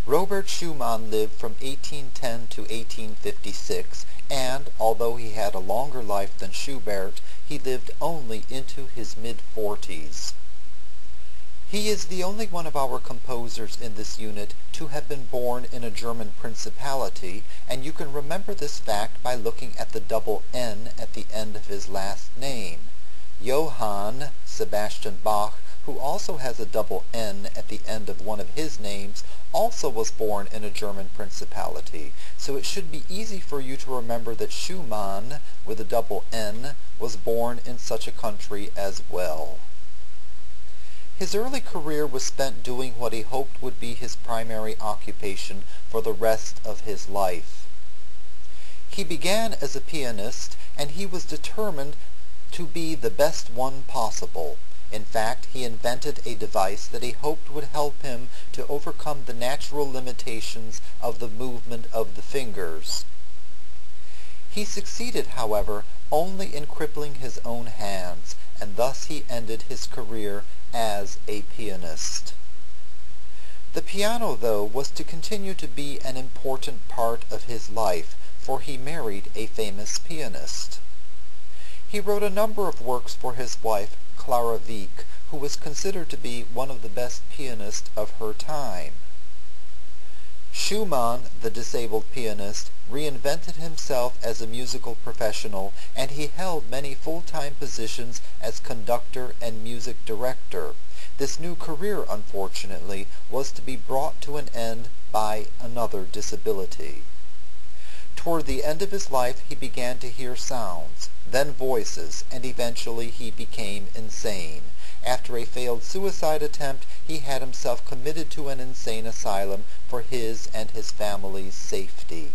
Robert Schumann lived from 1810 to 1856, and, although he had a longer life than Schubert, he lived only into his mid-40s. He is the only one of our composers in this unit to have been born in a German principality, and you can remember this fact by looking at the double N at the end of his last name. Johann Sebastian Bach, who also has a double N at the end of one of his names, also was born in a German principality, so it should be easy for you to remember that Schumann, with a double N, was born in such a country as well. His early career was spent doing what he hoped would be his primary occupation for the rest of his life. He began as a pianist, and he was determined to be the best one possible. In fact, he invented a device that he hoped would help him to overcome the natural limitations of the movement of the fingers. He succeeded, however, only in crippling his own hands, and thus he ended his career as a pianist. The piano, though, was to continue to be an important part of his life, for he married a famous pianist. He wrote a number of works for his wife, Clara Wieck, who was considered to be one of the best pianists of her time. Schumann, the disabled pianist, reinvented himself as a musical professional, and he held many full-time positions as conductor and music director. This new career, unfortunately, was to be brought to an end by another disability. Toward the end of his life he began to hear sounds, then voices, and eventually he became insane. After a failed suicide attempt, he had himself committed to an insane asylum for his and his family's safety.